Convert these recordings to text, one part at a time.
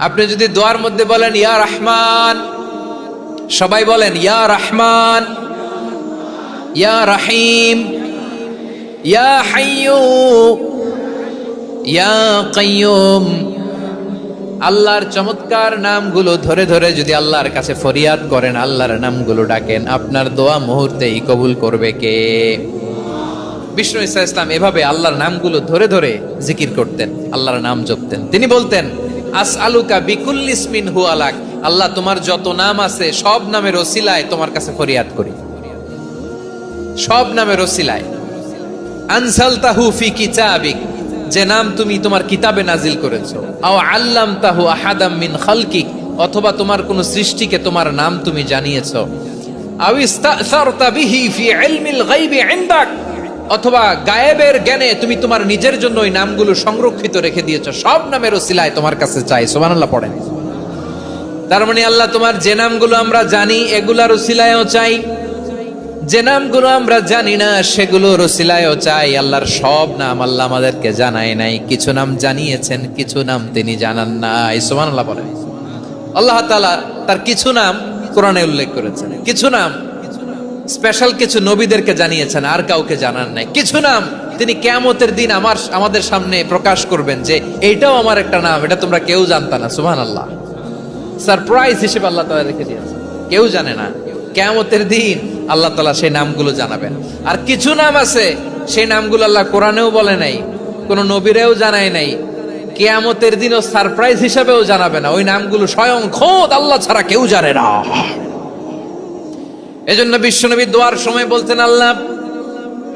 আপনি যদি দোয়ার মধ্যে বলেন ইয়া রহমান, সবাই বলেন ইয়া রহমান, ইয়া রহিম, ইয়া হাইয়্যু, ইয়া কাইয়্যুম, আল্লাহর চমৎকার নামগুলো ধরে ধরে যদি আল্লাহর কাছে ফরিয়াদ করেন, আল্লাহর নামগুলো ডাকেন, আপনার দোয়া মুহূর্তেই কবুল করবে কে? বিষ্ণু ঈসা ইসলাম এভাবে আল্লাহর নামগুলো ধরে ধরে জিকির করতেন, আল্লাহর নাম জপতেন। তিনি বলতেন আসআলুকা বিকুল্লি ইসমিন হুয়া লাক, আল্লাহ তোমার যত নাম আছে সব নামের ওসিলায় তোমার কাছে ফরিয়াদ করি, সব নামের ওসিলায়। আনসালতাহু ফি কিতাবিক, যে নাম তুমি তোমার কিতাবে নাজিল করেছো। আও আল্লামতাহু আহাদাম মিন খালকিক, অথবা তোমার কোন সৃষ্টিকে তোমার নাম তুমি জানিয়েছো। আও ইস্তাসারতা বিহি ফি ইলমিল গায়বি ইনদাক, অথবা গায়েবের জ্ঞানে তুমি তোমার নিজের জন্য ওই নামগুলো সংরক্ষিত রেখে দিয়েছো। সব নামের ওসিলায় তোমার কাছে চাই। সুবহানাল্লাহ পড়েন। তার মানে আল্লাহ তোমার যে নামগুলো আমরা জানি এগুলার ওসিলায়ও চাই, যে নামগুলো আমরা জানি না সেগুলোর ওসিলায়ও চাই। আল্লাহর সব নাম আল্লাহ আমাদেরকে জানায় নাই, কিছু নাম জানিয়েছেন, কিছু নাম তিনি জানান নাই। সুবহানাল্লাহ বলেন। আল্লাহ তাআলা তার কিছু নাম কোরআনে উল্লেখ করেছেন, কিছু নাম স্পেশাল কিছু নবীদেরকে জানিয়েছেন, আর কাউকে জানান নাই। কিছু নাম তিনি কিয়ামতের দিন আমাদের সামনে প্রকাশ করবেন যে এইটাও আমার একটা নাম, এটা তোমরা কেউ জানতা না। সুবহানাল্লাহ, সারপ্রাইজ হিসেবে আল্লাহ তাআলা রেখে দিয়েছেন, কেউ জানে না। কিয়ামতের দিন আল্লাহ তাআলা সেই নামগুলো জানাবেন। আর কিছু নাম আছে সেই নামগুলো আল্লাহ কোরআনেও বলে নাই, কোন নবীরেও জানায় নাই, কিয়ামতের দিনও সারপ্রাইজ হিসেবেও জানাবে না। ওই নামগুলো স্বয়ং খোদ আল্লাহ ছাড়া কেউ জানে না। এজন্য বিশ্বনবী দোয়ার সময় বলতেন, আল্লাহ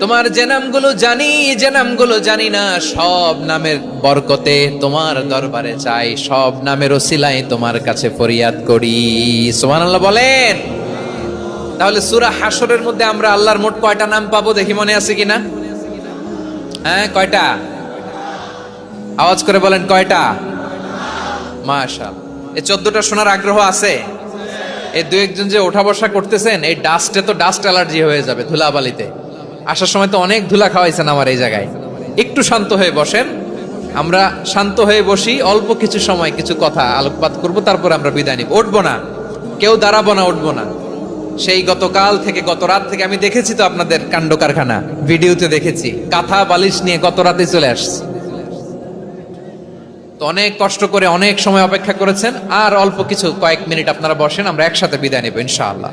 তোমার যে নামগুলো জানি, যে নামগুলো জানি না, সব নামের বরকতে তোমার দরবারে চাই, সব নামের ওসিলায় তোমার কাছে ফরিয়াদ করি। সুবহানাল্লাহ বলেন। তাহলে সূরা হাশরের মধ্যে আমরা আল্লাহর মোট কয়টা নাম পাবো দেখি, মনে আছে কিনা? হ্যাঁ, কয়টা? আওয়াজ করে বলেন কয়টা? মাশাআল্লাহ। এই 14টা শোনার আগ্রহ আছে? এই দু একজন যে ওঠা বসা করতেছেন, এই ডাস্টে তো ডাস্ট অ্যালার্জি হয়ে যাবে, ধুলাবালিতে আসার সময় তো অনেক ধুলা খাওয়াইছেন আমার এই জায়গায়। একটু শান্ত হয়ে বসেন, আমরা শান্ত হয়ে বসি, অল্প কিছু সময় কিছু কথা আলোকপাত করব, তারপর আমরা বিদায় নিব। উঠবো না, কেউ দাঁড়াবো না, উঠবো না। সেই গতকাল থেকে, গত রাত থেকে আমি দেখেছি তো আপনাদের কাণ্ড কারখানা, ভিডিওতে দেখেছি, কাঁথা বালিশ নিয়ে গত রাতে চলে আসছি। তো অনেক কষ্ট করে অনেক সময় অপেক্ষা করেছেন, আর অল্প কিছু কয়েক মিনিট আপনারা বসেন, আমরা একসাথে বিদায় নেব ইনশাআল্লাহ।